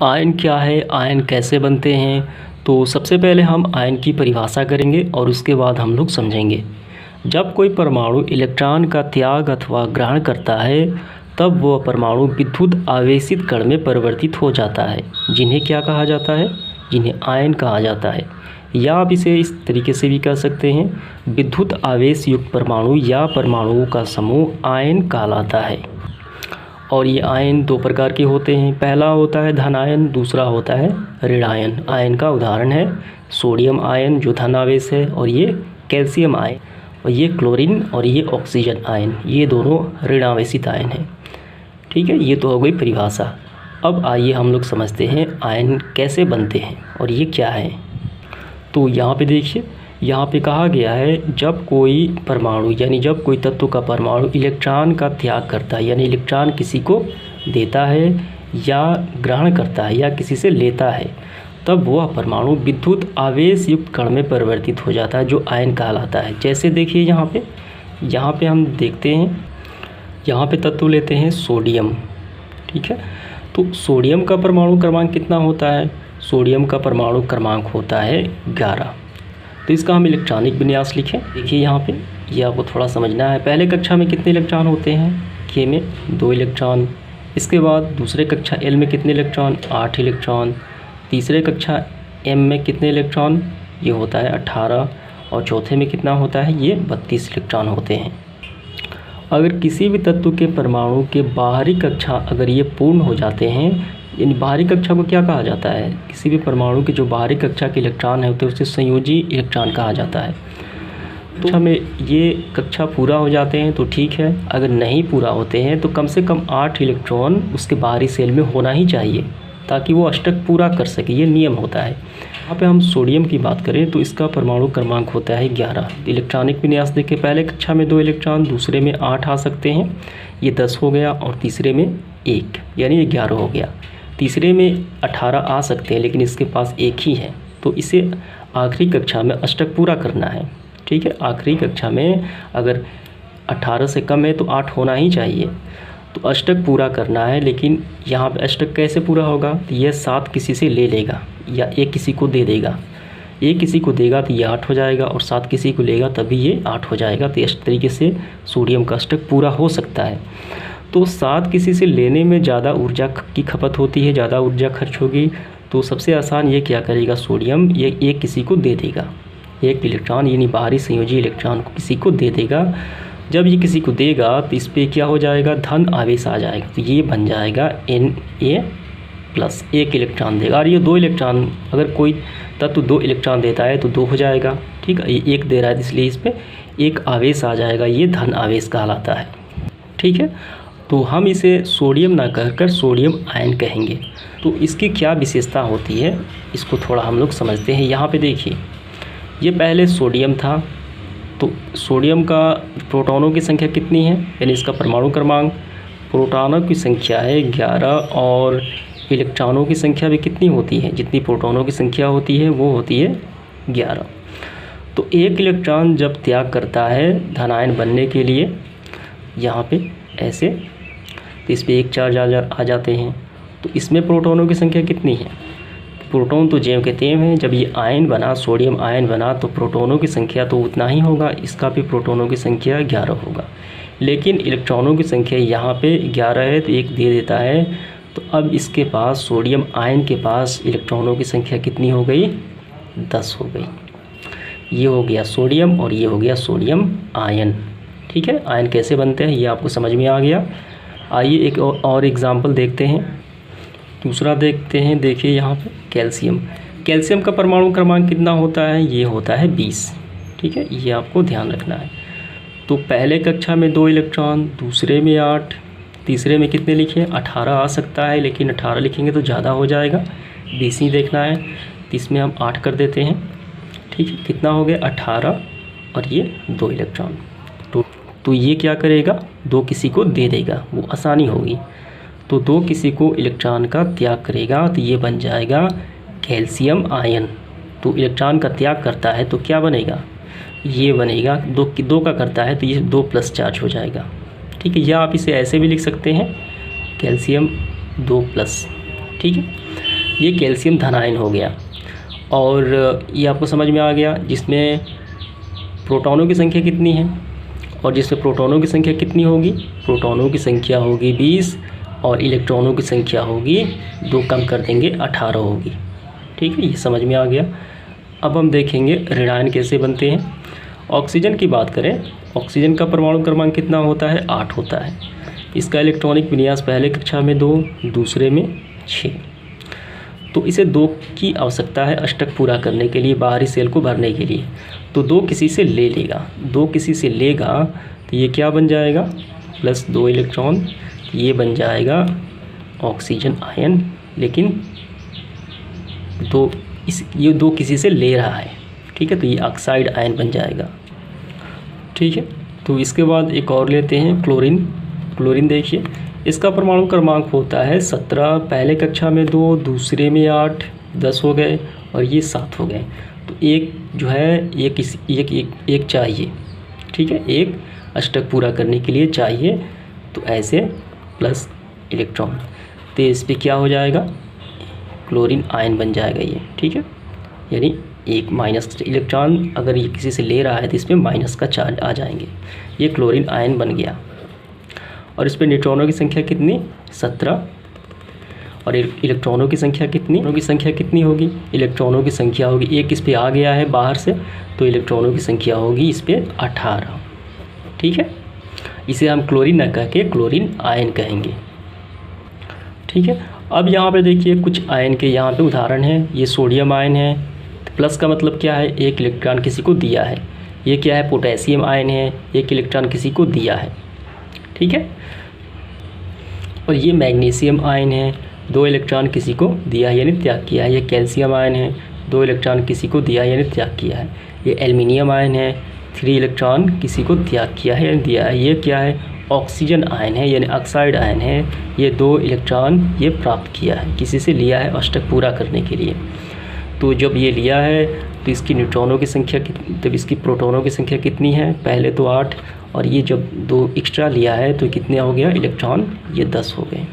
Ion क्या है, ion कैसे बनते हैं। तो सबसे पहले हम आयन की परिभाषा करेंगे और उसके बाद हम लोग समझेंगे। जब कोई परमाणु इलेक्ट्रॉन का त्याग अथवा ग्रहण करता है तब वह परमाणु विद्युत आवेशित कण में परिवर्तित हो जाता है, जिन्हें क्या कहा जाता है, जिन्हें आयन कहा जाता है। या आप इसे इस तरीके से भी कह सकते हैं, विद्युत आवेश युक्त परमाणु या परमाणुओं का समूह आयन कहलाता है। और ये आयन दो प्रकार के होते हैं, पहला होता है धन आयन, दूसरा होता है ऋण आयन। आयन का उदाहरण है सोडियम आयन जो धन आवेश है, और ये कैल्शियम आयन, और ये क्लोरीन और ये ऑक्सीजन आयन, ये दोनों ऋण आवेशित आयन हैं। ठीक है, ये तो हो गई परिभाषा। अब आइए हम लोग समझते हैं आयन कैसे बनते हैं और ये क्या है। तो यहाँ पे देखिए, यहाँ पे कहा गया है जब कोई परमाणु यानी जब कोई तत्व का परमाणु इलेक्ट्रॉन का त्याग करता है, यानी इलेक्ट्रॉन किसी को देता है या ग्रहण करता है या किसी से लेता है, तब वह परमाणु विद्युत आवेश युक्त कण में परिवर्तित हो जाता है, जो आयन कहलाता है। जैसे देखिए यहाँ पे हम देखते हैं, यहाँ पे तत्व लेते हैं सोडियम। ठीक है, तो सोडियम का परमाणु क्रमांक कितना होता है, सोडियम का परमाणु क्रमांक होता है 11। तो इसका हम इलेक्ट्रॉनिक विन्यास लिखें। देखिए यहाँ पे ये आपको थोड़ा समझना है। पहले कक्षा में कितने इलेक्ट्रॉन होते हैं, के में 2 इलेक्ट्रॉन। इसके बाद दूसरे कक्षा एल में कितने इलेक्ट्रॉन, 8 इलेक्ट्रॉन। तीसरे कक्षा एम में कितने इलेक्ट्रॉन, ये होता है 18। और चौथे में कितना होता है, ये 32 इलेक्ट्रॉन होते हैं। अगर किसी भी तत्व के परमाणु के बाहरी कक्षा अगर ये पूर्ण हो जाते हैं, यानी बाहरी कक्षा को क्या कहा जाता है, किसी भी परमाणु के जो बाहरी कक्षा के इलेक्ट्रॉन है होते हैं उसे संयोजी इलेक्ट्रॉन कहा जाता है। तो हमें ये कक्षा पूरा हो जाते हैं तो ठीक है, अगर नहीं पूरा होते हैं तो कम से कम 8 इलेक्ट्रॉन उसके बाहरी सेल में होना ही चाहिए ताकि वो अष्टक पूरा कर सके, ये नियम होता है। यहाँ पे हम सोडियम की बात करें तो इसका परमाणु क्रमांक होता है 11। इलेक्ट्रॉनिक विन्यास देखिए, पहले कक्षा में 2 इलेक्ट्रॉन, दूसरे में 8 आ सकते हैं, ये 10 हो गया, और तीसरे में 1 यानी ये 11 हो गया। तीसरे में 18 आ सकते हैं लेकिन इसके पास 1 ही है, तो इसे आखिरी कक्षा में अष्टक पूरा करना है। ठीक है, आखिरी कक्षा में अगर 18 से कम है तो 8 होना ही चाहिए, तो अष्टक पूरा करना है। लेकिन यहाँ पे अष्टक कैसे पूरा होगा, तो यह 7 किसी से ले लेगा या 1 किसी को दे देगा। 1 किसी को देगा तो ये 8 हो जाएगा, और 7 किसी को लेगा तभी ये 8 हो जाएगा। तो इस तरीके से सोडियम का अष्टक पूरा हो सकता है। तो 7 किसी से लेने में ज़्यादा ऊर्जा की खपत होती है, ज़्यादा ऊर्जा खर्च होगी। तो सबसे आसान ये क्या करेगा, सोडियम ये 1 किसी को दे देगा, 1 इलेक्ट्रॉन यानी बाहरी संयोजी इलेक्ट्रॉन को किसी को दे देगा। जब ये किसी को देगा तो इस पर क्या हो जाएगा, धन आवेश आ जाएगा, तो ये बन जाएगा Na+, 1 इलेक्ट्रॉन देगा। और ये 2 इलेक्ट्रॉन, अगर कोई तत्व 2 इलेक्ट्रॉन देता है तो 2 हो जाएगा। ठीक है, ये 1 दे रहा है इसलिए इस पर 1 आवेश आ जाएगा, ये धन आवेश कहलाता है। ठीक है, तो हम इसे सोडियम ना कहकर सोडियम आयन कहेंगे। तो इसकी क्या विशेषता होती है, इसको थोड़ा हम लोग समझते हैं। यहाँ पे देखिए, ये पहले सोडियम था, तो सोडियम का प्रोटॉनों की संख्या कितनी है, यानी इसका परमाणु क्रमांक, प्रोटॉनों की संख्या है 11, और इलेक्ट्रॉनों की संख्या भी कितनी होती है, जितनी प्रोटॉनों की संख्या होती है वो होती है 11। तो 1 इलेक्ट्रॉन जब त्याग करता है धन आयन बनने के लिए, यहाँ पे ऐसे, तो इस पर 1 चार्ज आ जाते हैं। तो इसमें प्रोटॉनों की संख्या कितनी है, प्रोटॉन तो ज्यों के त्यों हैं। जब ये आयन बना, सोडियम आयन बना, तो प्रोटॉनों की संख्या तो उतना ही होगा, इसका भी प्रोटॉनों की संख्या 11 होगा। लेकिन इलेक्ट्रॉनों की संख्या यहाँ पे 11 है तो 1 दे देता है। तो अब इसके पास, सोडियम आयन के पास इलेक्ट्रॉनों की संख्या कितनी हो गई, 10 हो गई। ये हो गया सोडियम और ये हो गया सोडियम आयन। ठीक है, आयन कैसे बनते हैं ये आपको समझ में आ गया। आइए एक और एग्जाम्पल देखते हैं, दूसरा देखते हैं। देखिए यहाँ पे कैल्शियम, कैल्शियम का परमाणु क्रमांक कितना होता है, ये होता है 20। ठीक है, ये आपको ध्यान रखना है। तो पहले कक्षा में 2 इलेक्ट्रॉन, दूसरे में 8, तीसरे में कितने लिखे, 18 आ सकता है, लेकिन 18 लिखेंगे तो ज़्यादा हो जाएगा, 20 ही देखना है। तो इसमें हम 8 कर देते हैं। ठीक है, कितना हो गया 18, और ये 2 इलेक्ट्रॉन। तो ये क्या करेगा, 2 किसी को दे देगा, वो आसानी होगी। तो 2 किसी को इलेक्ट्रॉन का त्याग करेगा, तो ये बन जाएगा कैल्शियम आयन। तो इलेक्ट्रॉन का त्याग करता है तो क्या बनेगा, ये बनेगा 2 का करता है तो ये 2+ चार्ज हो जाएगा। ठीक है, या आप इसे ऐसे भी लिख सकते हैं, कैल्शियम 2+। ठीक है, ये कैल्शियम धन आयन हो गया। और ये आपको समझ में आ गया, जिसमें प्रोटॉनों की संख्या कितनी है और जिसमें प्रोटॉनों की संख्या कितनी होगी, प्रोटॉनों की संख्या होगी 20 और इलेक्ट्रॉनों की संख्या होगी 2 कम कर देंगे 18 होगी। ठीक है, ये समझ में आ गया। अब हम देखेंगे ऋणायन कैसे बनते हैं। ऑक्सीजन की बात करें, ऑक्सीजन का परमाणु क्रमांक कितना होता है, 8 होता है। इसका इलेक्ट्रॉनिक विन्यास पहले कक्षा में 2, दूसरे में 6। तो इसे 2 की आवश्यकता है अष्टक पूरा करने के लिए, बाहरी सेल को भरने के लिए। तो 2 किसी से ले लेगा, 2 किसी से लेगा तो ये क्या बन जाएगा, प्लस 2 इलेक्ट्रॉन, ये बन जाएगा ऑक्सीजन आयन। लेकिन ये 2 किसी से ले रहा है, ठीक है, तो ये ऑक्साइड आयन बन जाएगा। ठीक है, तो इसके बाद एक और लेते हैं क्लोरीन। क्लोरीन देखिए, इसका परमाणु क्रमांक होता है 17, पहले कक्षा में 2, दूसरे में 8, 10 हो गए और ये 7 हो गए। तो एक जो है एक चाहिए, ठीक है, एक अष्टक पूरा करने के लिए चाहिए। तो ऐसे प्लस इलेक्ट्रॉन, तो इस पर क्या हो जाएगा, क्लोरीन आयन बन जाएगा ये। ठीक है, यानी एक माइनस इलेक्ट्रॉन अगर ये किसी से ले रहा है तो इसमें माइनस का चार्ज आ जाएंगे, ये क्लोरीन आयन बन गया। और इस पर न्यूट्रॉनों की संख्या कितनी, 17, और इलेक्ट्रॉनों की संख्या कितनी होगी, इलेक्ट्रॉनों की संख्या होगी, एक इस पर आ गया है बाहर से, तो इलेक्ट्रॉनों की संख्या होगी इस पर 18। ठीक है, इसे हम क्लोरीन न कह के क्लोरीन आयन कहेंगे। ठीक है, अब यहाँ पे देखिए कुछ आयन के यहाँ पे उदाहरण हैं। ये सोडियम आयन है, प्लस का मतलब क्या है, एक इलेक्ट्रॉन किसी को दिया है। ये क्या है, पोटेशियम आयन है, एक इलेक्ट्रॉन किसी को दिया है। ठीक है, और ये मैग्नीशियम आयन है, 2 इलेक्ट्रॉन किसी को दिया है यानी त्याग किया है। ये कैल्शियम आयन है, 2 इलेक्ट्रॉन किसी को दिया है यानी त्याग किया है। ये एल्युमिनियम आयन है, 3 इलेक्ट्रॉन किसी को त्याग किया है यानी दिया है। ये क्या है, ऑक्सीजन आयन है यानी ऑक्साइड आयन है, ये 2 इलेक्ट्रॉन ये प्राप्त किया है, किसी से लिया है अष्टक पूरा करने के लिए। तो जब ये लिया है तो इसकी न्यूट्रॉनों की संख्या तब इसकी प्रोटॉनों की संख्या कितनी है, पहले तो 8, और ये जब 2 एक्स्ट्रा लिया है तो कितने हो गया इलेक्ट्रॉन, ये 10 हो गए।